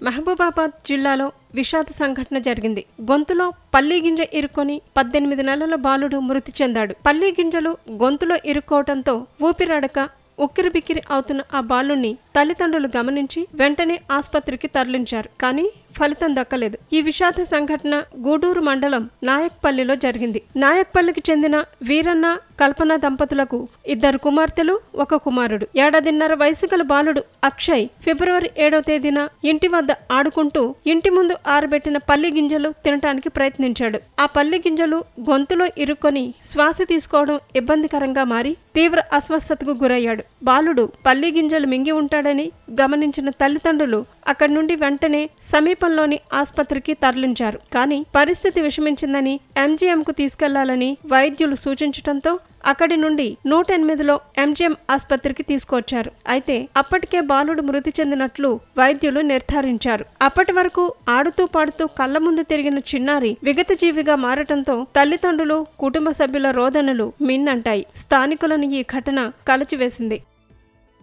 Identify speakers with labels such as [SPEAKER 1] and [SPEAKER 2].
[SPEAKER 1] మహబూబాబాద్ జిల్లాలో విషాద సంఘటన జరిగింది. గొంతులో పల్లి గింజ ఇరుక్కొని 18 నెలల బాలుడు మృతి చెందాడు. పల్లి గింజలు గొంతులో ఇరుక్కోవడంతో ఊపిరాడక ఉక్కిరిబిక్కిరి అవుతున్న ఆ బాలుణ్ణి తల్లిదండ్రులు గమనించి వెంటనే ఆస్పత్రికి తరలించారు. కానీ ఫలితం దక్కలేదు. ఈ విషాద సంఘటన గూడూరు మండలం నాయక్పల్లిలో జరిగింది. నాయక్పల్లికి చెందిన వీరన్న, కల్పన దంపతులకు 2 కుమార్తెలు, 1 కుమారుడు. 1.5 వయసు గల బాలుడు అక్షయ్ ఫిబ్రవరి 7వ తేదీన ఇంటి వద్ద ఆడుకుంటూ ఇంటి ముందు ఆరబెట్టిన పల్లి గింజలు తినటానికి ప్రయత్నించాడు. ఆ పల్లి గింజలు గొంతులో ఇరుక్కొని శ్వాస తీసుకోవడం ఇబ్బందికరంగా మారి తీవ్ర అస్వస్థతకు గురయ్యాడు. బాలుడు పల్లి గింజలు మింగి ఉంటాడని గమనించిన తల్లిదండ్రులు అక్కడి నుండి వెంటనే సమీపంలోని ఆస్పత్రికి తరలించారు. కానీ పరిస్థితి విషమించిందని ఎంజీఎంకు తీసుకెళ్లాలని వైద్యులు సూచించడంతో అక్కడి నుండి 108లో ఎంజీఎం ఆస్పత్రికి తీసుకొచ్చారు. అయితే అప్పటికే బాలుడు మృతి చెందినట్లు వైద్యులు నిర్ధారించారు. అప్పటి వరకు ఆడుతూ పాడుతూ కళ్ల ముందు తిరిగిన చిన్నారి విగతజీవిగా మారటంతో తల్లిదండ్రులు, కుటుంబ సభ్యుల రోదనలు మిన్నంటాయి. స్థానికులను ఈ ఘటన కలచివేసింది.